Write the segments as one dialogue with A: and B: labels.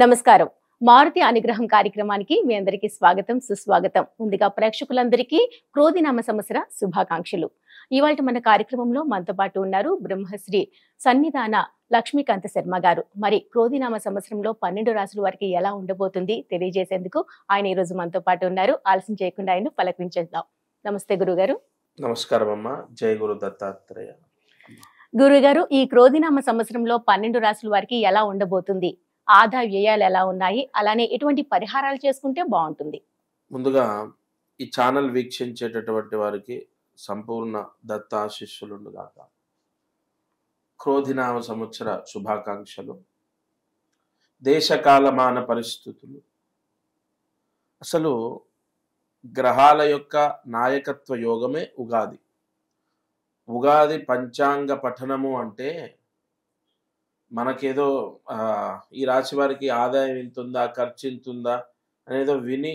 A: నమస్కారం. మారుతి అనుగ్రహం కార్యక్రమానికి మీ అందరికీ స్వాగతం, సుస్వాగతం. ముందుగా ప్రేక్షకులందరికీ క్రోధినామ సంవత్సర శుభాకాంక్షలు. ఇవాళ మన కార్యక్రమంలో మనతో పాటు ఉన్నారు బ్రహ్మశ్రీ సన్నిధాన లక్ష్మీకాంత శర్మ గారు. మరి క్రోధినామ సంవత్సరంలో 12 రాశుల వారికి ఎలా ఉండబోతుంది తెలియజేసేందుకు ఆయన ఈ రోజు మనతో పాటు ఉన్నారు. ఆలస్యం చేయకుండా ఆయన పలకరించేద్దాం. నమస్తే గురుగారు.
B: నమస్కారం అమ్మా. జై గురు దత్తాత్రేయ.
A: గురుగారు, ఈ క్రోధినామ సంవత్సరంలో 12 రాశుల వారికి ఎలా ఉండబోతుంది? ఆదాయ వ్యయాలు ఎలా ఉన్నాయి? అలానే ఎటువంటి పరిహారాలు చేసుకుంటే బాగుంటుంది?
B: ముందుగా ఈ ఛానల్ వీక్షించేటటువంటి వారికి సంపూర్ణ దత్త ఆశీస్సులుండుగాక. క్రోధినామ సంవత్సర శుభాకాంక్షలు. దేశకాలమాన పరిస్థితులు, అసలు గ్రహాల యొక్క నాయకత్వ యోగమే ఉగాది. ఉగాది పంచాంగ పఠనము అంటే మనకేదో ఈ రాశి వారికి ఆదాయం ఇంతుందా, ఖర్చు ఇంతుందా అనేదో విని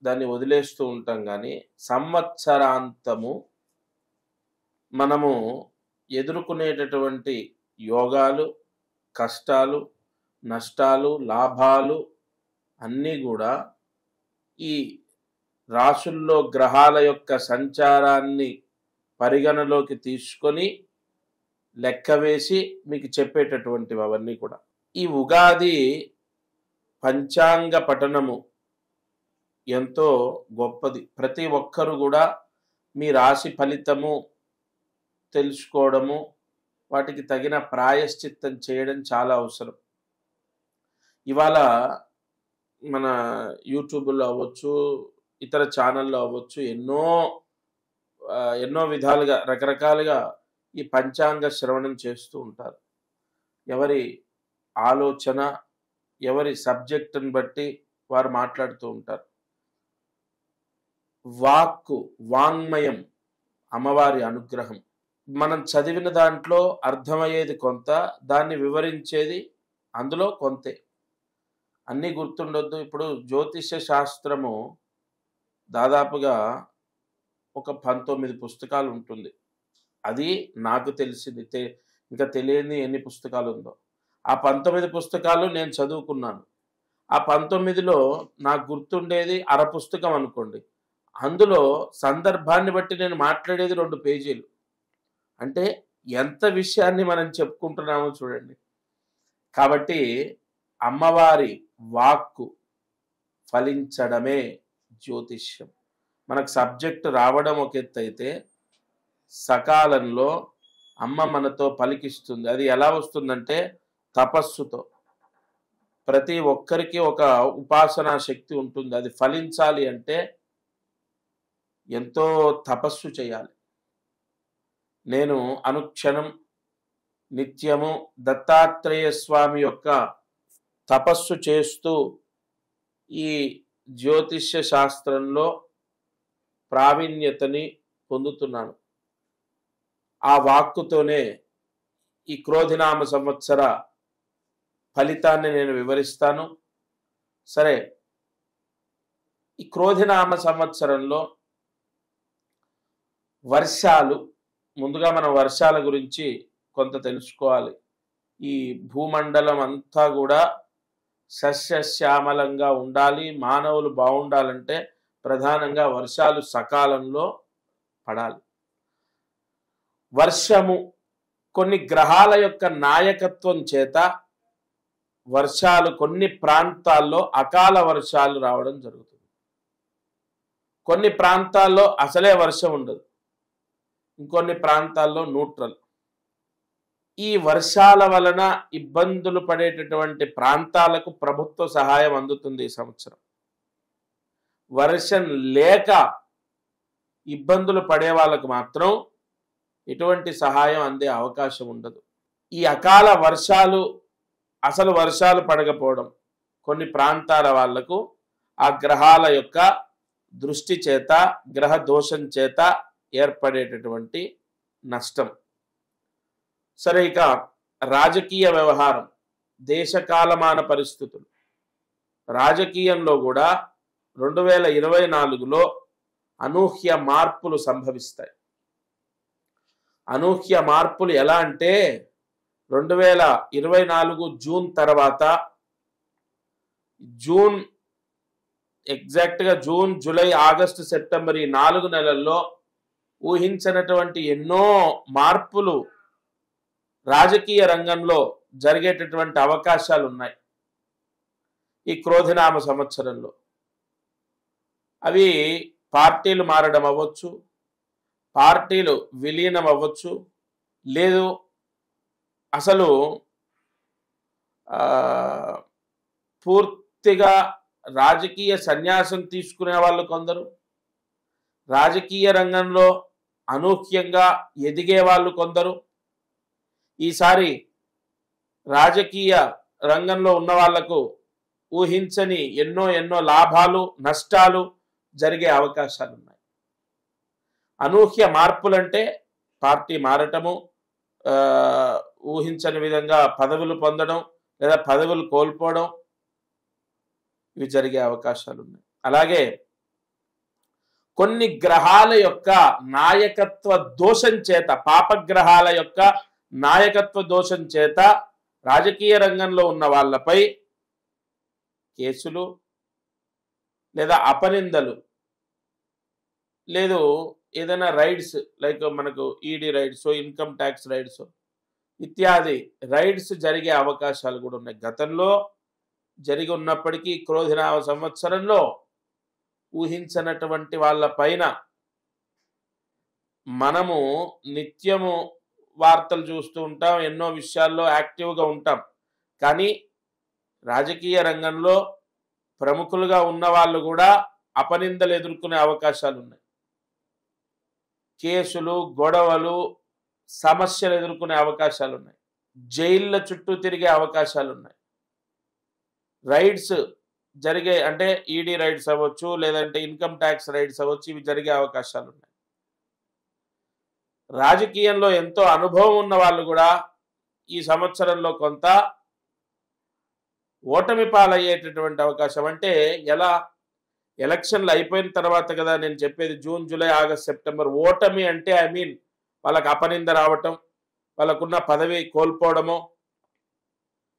B: దాన్ని వదిలేస్తూ ఉంటాం. కానీ సంవత్సరాంతము మనము ఎదుర్కొనేటటువంటి యోగాలు, కష్టాలు, నష్టాలు, లాభాలు అన్నీ కూడా ఈ రాశుల్లో గ్రహాల యొక్క సంచారాన్ని పరిగణలోకి తీసుకొని లెక్క వేసి మీకు చెప్పేటటువంటివి అవన్నీ కూడా. ఈ ఉగాది పంచాంగ పఠనము ఎంతో గొప్పది. ప్రతి ఒక్కరు కూడా మీ రాశి ఫలితము తెలుసుకోవడము, వాటికి తగిన ప్రాయశ్చిత్తం చేయడం చాలా అవసరం. ఇవాళ మన యూట్యూబ్లో అవ్వచ్చు, ఇతర ఛానల్లో అవ్వచ్చు, ఎన్నో విధాలుగా రకరకాలుగా ఈ పంచాంగ శ్రవణం చేస్తూ ఉంటారు. ఎవరి ఆలోచన, ఎవరి సబ్జెక్టుని బట్టి వారు మాట్లాడుతూ ఉంటారు. వాంగ్మయం అమ్మవారి అనుగ్రహం. మనం చదివిన దాంట్లో అర్థమయ్యేది కొంత, దాన్ని వివరించేది అందులో కొంతే. అన్నీ గుర్తుండొద్దు. ఇప్పుడు జ్యోతిష్య శాస్త్రము దాదాపుగా ఒక 19 పుస్తకాలు ఉంటుంది. అది నాకు తెలిసింది. ఇంకా తెలియని ఎన్ని పుస్తకాలు ఉందో. ఆ 19 పుస్తకాలు నేను చదువుకున్నాను. ఆ 19లో నాకు గుర్తుండేది అర పుస్తకం అనుకోండి. అందులో సందర్భాన్ని బట్టి నేను మాట్లాడేది 2 పేజీలు. అంటే ఎంత విషయాన్ని మనం చెప్పుకుంటున్నామో చూడండి. కాబట్టి అమ్మవారి వాక్కు ఫలించడమే జ్యోతిష్యం. మనకు సబ్జెక్టు రావడం ఒక ఎత్తు అయితే, సకాలంలో అమ్మ మనతో పలికిస్తుంది. అది ఎలా వస్తుందంటే తపస్సుతో. ప్రతి ఒక్కరికి ఒక ఉపాసనా శక్తి ఉంటుంది. అది ఫలించాలి అంటే ఎంతో తపస్సు చేయాలి. నేను అనుక్షణం నిత్యము దత్తాత్రేయ స్వామి యొక్క తపస్సు చేస్తూ ఈ జ్యోతిష్య శాస్త్రంలో ప్రావీణ్యతని పొందుతున్నాను. ఆ వాక్కుతోనే ఈ క్రోధినామ సంవత్సర ఫలితాన్ని నేను వివరిస్తాను. సరే, ఈ క్రోధినామ సంవత్సరంలో వర్షాలు, ముందుగా మనం వర్షాల గురించి కొంత తెలుసుకోవాలి. ఈ భూమండలం అంతా కూడా సస్యశ్యామలంగా ఉండాలి. మానవులు బాగుండాలంటే ప్రధానంగా వర్షాలు సకాలంలో పడాలి. వర్షము కొన్ని గ్రహాల యొక్క నాయకత్వం చేత వర్షాలు కొన్ని ప్రాంతాల్లో అకాల వర్షాలు రావడం జరుగుతుంది. కొన్ని ప్రాంతాల్లో అసలే వర్షం ఉండదు, ఇంకొన్ని ప్రాంతాల్లో న్యూట్రల్. ఈ వర్షాల వలన ఇబ్బందులు పడేటటువంటి ప్రాంతాలకు ప్రభుత్వ సహాయం అందుతుంది ఈ సంవత్సరం. వర్షం లేక ఇబ్బందులు పడే వాళ్ళకు మాత్రం ఎటువంటి సహాయం అందే అవకాశం ఉండదు. ఈ అకాల వర్షాలు, అసలు వర్షాలు పడకపోవడం కొన్ని ప్రాంతాల వాళ్లకు ఆ గ్రహాల యొక్క దృష్టి చేత, గ్రహ దోషం చేత ఏర్పడేటటువంటి నష్టం. సరే, ఇక రాజకీయ వ్యవహారం, దేశకాలమాన పరిస్థితులు. రాజకీయంలో కూడా 2024లో అనూహ్య మార్పులు సంభవిస్తాయి. అనూహ్య మార్పులు ఎలా అంటే 2024 జూన్ తర్వాత జూన్ ఎగ్జాక్ట్గా జూన్, జూలై, ఆగస్టు, సెప్టెంబర్ ఈ 4 నెలల్లో ఊహించినటువంటి ఎన్నో మార్పులు రాజకీయ రంగంలో జరిగేటటువంటి అవకాశాలు ఉన్నాయి ఈ క్రోధినామ సంవత్సరంలో. అవి పార్టీలు మారడం అవ్వచ్చు, పార్టీలు విలీనం అవ్వచ్చు, లేదు అసలు పూర్తిగా రాజకీయ సన్యాసం తీసుకునే వాళ్ళు కొందరు, రాజకీయ రంగంలో అనూహ్యంగా ఎదిగే వాళ్ళు కొందరు. ఈసారి రాజకీయ రంగంలో ఉన్న వాళ్లకు ఊహించని ఎన్నో ఎన్నో లాభాలు, నష్టాలు జరిగే అవకాశాలు ఉన్నాయి. అనూహ్య మార్పులంటే పార్టీ మారటము, ఊహించని విధంగా పదవులు పొందడం లేదా పదవులు కోల్పోవడం, ఇవి జరిగే అవకాశాలు ఉన్నాయి. అలాగే కొన్ని గ్రహాల యొక్క నాయకత్వ దోషం చేత, పాపగ్రహాల యొక్క నాయకత్వ దోషం చేత రాజకీయ రంగంలో ఉన్న వాళ్ళపై కేసులు లేదా అపనిందలు, లేదు ఏదైనా రైడ్స్, లైక్ మనకు ED rides, income tax rides ఇత్యాది రైడ్స్ జరిగే అవకాశాలు కూడా ఉన్నాయి. గతంలో జరిగి ఉన్నప్పటికీ క్రోధినామ సంవత్సరంలో ఊహించనటువంటి వాళ్ళ పైన మనము నిత్యము వార్తలు చూస్తూ ఉంటాం, ఎన్నో విషయాల్లో యాక్టివ్గా ఉంటాం. కానీ రాజకీయ రంగంలో ప్రముఖులుగా ఉన్న వాళ్ళు కూడా అపనిందలు ఎదుర్కొనే అవకాశాలు ఉన్నాయి. కేసులు, గొడవలు, సమస్యలు ఎదుర్కొనే అవకాశాలు ఉన్నాయి. జైళ్ళ చుట్టూ తిరిగే అవకాశాలు ఉన్నాయి. రైడ్స్ జరిగే, అంటే ఈడీ రైడ్స్ అవ్వచ్చు, లేదంటే ఇన్కమ్ ట్యాక్స్ రైడ్స్ అవ్వచ్చు, ఇవి జరిగే అవకాశాలు ఉన్నాయి. రాజకీయంలో ఎంతో అనుభవం ఉన్న వాళ్ళు కూడా ఈ సంవత్సరంలో కొంత ఓటమి పాలయ్యేటటువంటి అవకాశం. అంటే ఎలా, ఎలక్షన్లు అయిపోయిన తర్వాత కదా నేను చెప్పేది, జూన్, జూలై, ఆగస్ట్, సెప్టెంబర్. ఓటమి అంటే వాళ్ళకి అపనింద రావటం, వాళ్ళకున్న పదవి కోల్పోవడమో,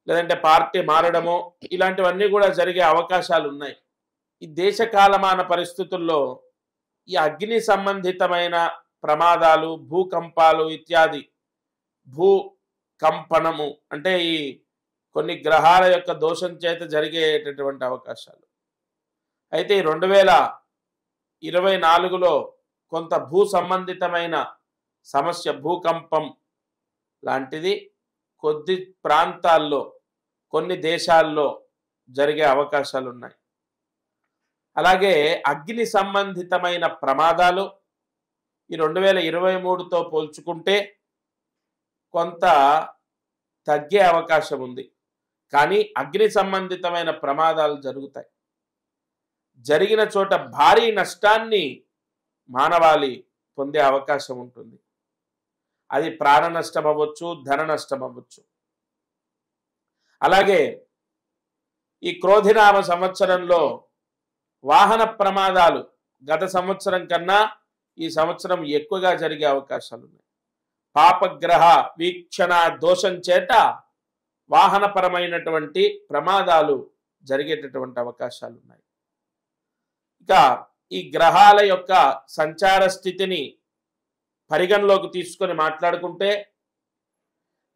B: లేదంటే పార్టీ మారడమో, ఇలాంటివన్నీ కూడా జరిగే అవకాశాలు ఉన్నాయి. ఈ దేశ కాలమాన పరిస్థితుల్లో ఈ అగ్ని సంబంధితమైన ప్రమాదాలు, భూకంపాలు ఇత్యాది, భూకంపనము అంటే ఈ కొన్ని గ్రహాల యొక్క దోషం చేత జరిగేటటువంటి అవకాశాలు. అయితే 2024లో కొంత భూ సంబంధితమైన సమస్య, భూకంపం లాంటిది కొద్ది ప్రాంతాల్లో, కొన్ని దేశాల్లో జరిగే అవకాశాలు ఉన్నాయి. అలాగే అగ్ని సంబంధితమైన ప్రమాదాలు ఈ 2023తో పోల్చుకుంటే కొంత తగ్గే అవకాశం ఉంది. కానీ అగ్ని సంబంధితమైన ప్రమాదాలు జరుగుతాయి. జరిగిన చోట భారీ నష్టాన్ని మానవాళి పొందే అవకాశం ఉంటుంది. అది ప్రాణ నష్టం అవ్వచ్చు, ధన నష్టం అవ్వచ్చు. అలాగే ఈ క్రోధినామ సంవత్సరంలో వాహన ప్రమాదాలు గత సంవత్సరం కన్నా ఈ సంవత్సరం ఎక్కువగా జరిగే అవకాశాలు ఉన్నాయి. పాపగ్రహ వీక్షణ దోషం చేత వాహనపరమైనటువంటి ప్రమాదాలు జరిగేటటువంటి అవకాశాలు ఉన్నాయి. ఇక ఈ గ్రహాల యొక్క సంచార స్థితిని పరిగణలోకి తీసుకొని మాట్లాడుకుంటే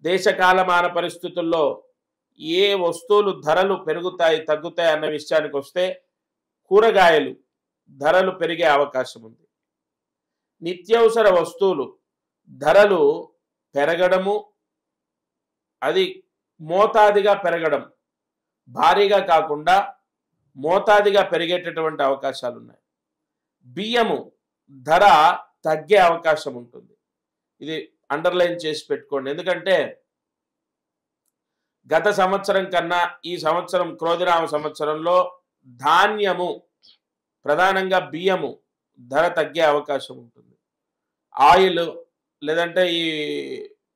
B: దేశకాలమాన పరిస్థితుల్లో ఏ వస్తువులు ధరలు పెరుగుతాయి, తగ్గుతాయి అన్న విషయానికి వస్తే కూరగాయలు ధరలు పెరిగే అవకాశం ఉంది. నిత్యావసర వస్తువులు ధరలు పెరగడము, అది మోతాదిగా పెరగడం, భారీగా కాకుండా మోతాదిగా పెరిగేటటువంటి అవకాశాలు ఉన్నాయి. బియ్యము ధర తగ్గే అవకాశం ఉంటుంది. ఇది అండర్లైన్ చేసి పెట్టుకోండి. ఎందుకంటే గత సంవత్సరం కన్నా ఈ సంవత్సరం క్రోధినామ సంవత్సరంలో ధాన్యము, ప్రధానంగా బియ్యము ధర తగ్గే అవకాశం ఉంటుంది. ఆయిల్ లేదంటే ఈ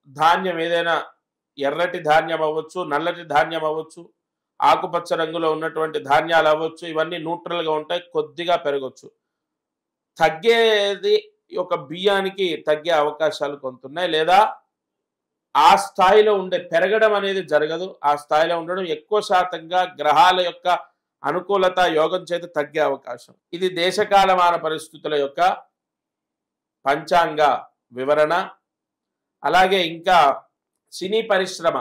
B: ధాన్యం ఏదైనా ఎర్రటి ధాన్యం అవ్వచ్చు, నల్లటి ధాన్యం అవ్వచ్చు, ఆకుపచ్చ రంగులో ఉన్నటువంటి ధాన్యాలు అవ్వచ్చు, ఇవన్నీ న్యూట్రల్గా ఉంటాయి, కొద్దిగా పెరగవచ్చు. తగ్గేది ఒక బియ్యానికి తగ్గే అవకాశాలు కొంత ఉన్నాయి. లేదా ఆ స్థాయిలో ఉండే, పెరగడం అనేది జరగదు, ఆ స్థాయిలో ఉండడం ఎక్కువ శాతంగా గ్రహాల యొక్క అనుకూలత యోగం చేత తగ్గే అవకాశం. ఇది దేశకాలమాన పరిస్థితుల యొక్క పంచాంగ వివరణ. అలాగే ఇంకా సినీ పరిశ్రమ,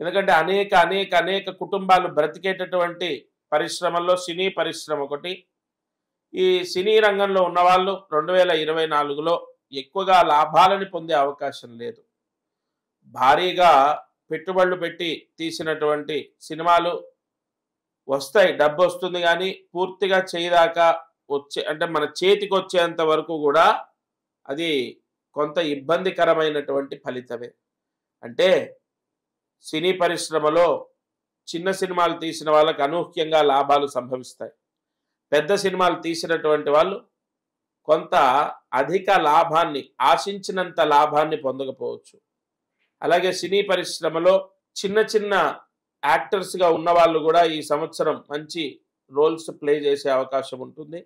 B: ఎందుకంటే అనేక అనేక అనేక కుటుంబాలు బ్రతికేటటువంటి పరిశ్రమల్లో సినీ పరిశ్రమ ఒకటి. ఈ సినీ రంగంలో ఉన్నవాళ్ళు 2024లో ఎక్కువగా లాభాలని పొందే అవకాశం లేదు. భారీగా పెట్టుబడులు పెట్టి తీసినటువంటి సినిమాలు వస్తాయి, డబ్బు వస్తుంది, కానీ పూర్తిగా చేయదాకా అంటే మన చేతికి వచ్చేంత వరకు కూడా అది కొంత ఇబ్బందికరమైనటువంటి ఫలితమే. అంటే సినీ పరిశ్రమలో చిన్న సినిమాలు తీసిన వాళ్ళకి అనూహ్యంగా లాభాలు సంభవిస్తాయి. పెద్ద సినిమాలు తీసినటువంటి వాళ్ళు కొంత అధిక లాభాన్ని, ఆశించినంత లాభాన్ని పొందకపోవచ్చు. అలాగే సినీ పరిశ్రమలో చిన్న చిన్న యాక్టర్స్గా ఉన్న వాళ్ళు కూడా ఈ సంవత్సరం మంచి రోల్స్ ప్లే చేసే అవకాశం ఉంటుంది.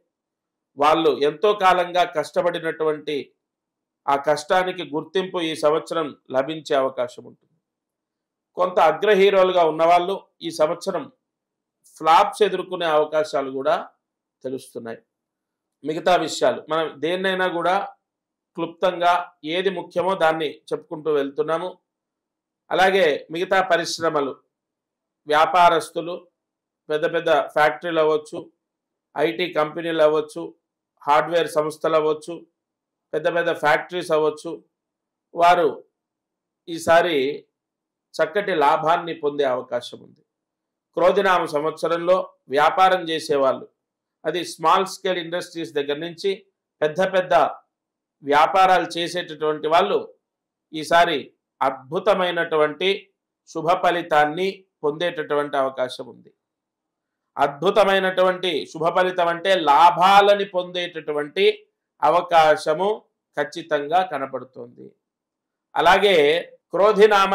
B: వాళ్ళు ఎంతో కాలంగా కష్టపడినటువంటి ఆ కష్టానికి గుర్తింపు ఈ సంవత్సరం లభించే అవకాశం ఉంటుంది. కొంత అగ్ర హీరోలుగా ఉన్నవాళ్ళు ఈ సంవత్సరం ఫ్లాప్స్ ఎదుర్కొనే అవకాశాలు కూడా తెలుస్తున్నాయి. మిగతా విషయాలు మనం దేన్నైనా కూడా క్లుప్తంగా ఏది ముఖ్యమో దాన్ని చెప్పుకుంటూ వెళ్తున్నాము. అలాగే మిగతా పరిశ్రమలు, వ్యాపారస్తులు, పెద్ద పెద్ద ఫ్యాక్టరీలు అవ్వచ్చు, ఐటీ కంపెనీలు అవ్వచ్చు, హార్డ్వేర్ సంస్థలు అవ్వచ్చు, పెద్ద పెద్ద ఫ్యాక్టరీస్ అవ్వచ్చు, వారు ఈసారి చక్కటి లాభాన్ని పొందే అవకాశం ఉంది. క్రోధినామ సంవత్సరంలో వ్యాపారం చేసేవాళ్ళు, అది స్మాల్ స్కేల్ ఇండస్ట్రీస్ దగ్గర నుంచి పెద్ద పెద్ద వ్యాపారాలు చేసేటటువంటి వాళ్ళు ఈసారి అద్భుతమైనటువంటి శుభ ఫలితాన్ని పొందేటటువంటి అవకాశం ఉంది. అద్భుతమైనటువంటి శుభ ఫలితం అంటే లాభాలని పొందేటటువంటి అవకాశము ఖచ్చితంగా కనపడుతుంది. అలాగే క్రోధినామ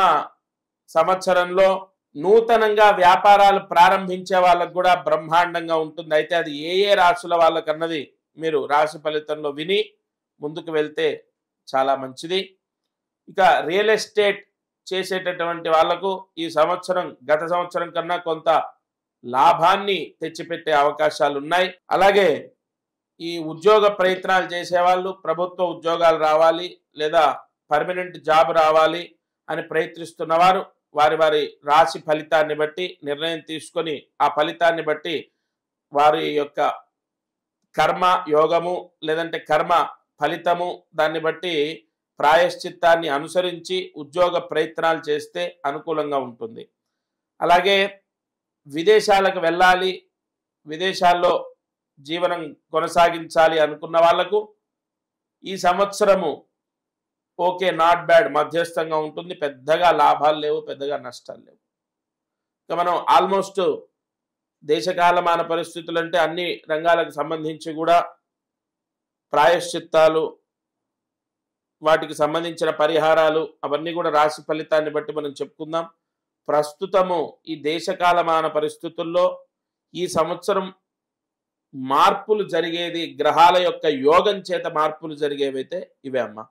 B: సంవత్సరంలో నూతనంగా వ్యాపారాలు ప్రారంభించే వాళ్ళకు కూడా బ్రహ్మాండంగా ఉంటుంది. అయితే అది ఏ ఏ రాశుల వాళ్ళకన్నది మీరు రాశి ఫలితంలో విని ముందుకు వెళ్తే చాలా మంచిది. ఇక రియల్ ఎస్టేట్ చేసేటటువంటి వాళ్లకు ఈ సంవత్సరం గత సంవత్సరం కన్నా కొంత లాభాన్ని తెచ్చిపెట్టే అవకాశాలు ఉన్నాయి. అలాగే ఈ ఉద్యోగ ప్రయత్నాలు చేసేవాళ్ళు, ప్రభుత్వ ఉద్యోగాలు రావాలి లేదా పర్మనెంట్ జాబ్ రావాలి అని ప్రయత్నిస్తున్నవారు వారి వారి రాశి ఫలితాన్ని బట్టి నిర్ణయం తీసుకొని ఆ ఫలితాన్ని బట్టి వారి యొక్క కర్మ యోగము లేదంటే కర్మ ఫలితము దాన్ని బట్టి ప్రాయశ్చిత్తాన్ని అనుసరించి ఉద్యోగ ప్రయత్నాలు చేస్తే అనుకూలంగా ఉంటుంది. అలాగే విదేశాలకు వెళ్ళాలి, విదేశాల్లో జీవనం కొనసాగించాలి అనుకున్న వాళ్లకు ఈ సంవత్సరము ఓకే, నాట్ బ్యాడ్, మధ్యస్థంగా ఉంటుంది. పెద్దగా లాభాలు లేవు, పెద్దగా నష్టాలు లేవు. ఇక మనం ఆల్మోస్ట్ దేశకాలమాన పరిస్థితులు అంటే అన్ని రంగాలకు సంబంధించి కూడా ప్రాయశ్చిత్తాలు, వాటికి సంబంధించిన పరిహారాలు అవన్నీ కూడా రాశి ఫలితాన్ని బట్టి మనం చెప్పుకుందాం. ప్రస్తుతము ఈ దేశకాలమాన పరిస్థితుల్లో ఈ సంవత్సరం మార్పులు జరిగేది గ్రహాల యొక్క యోగం చేత మార్పులు జరిగేవైతే ఇవే అమ్మా.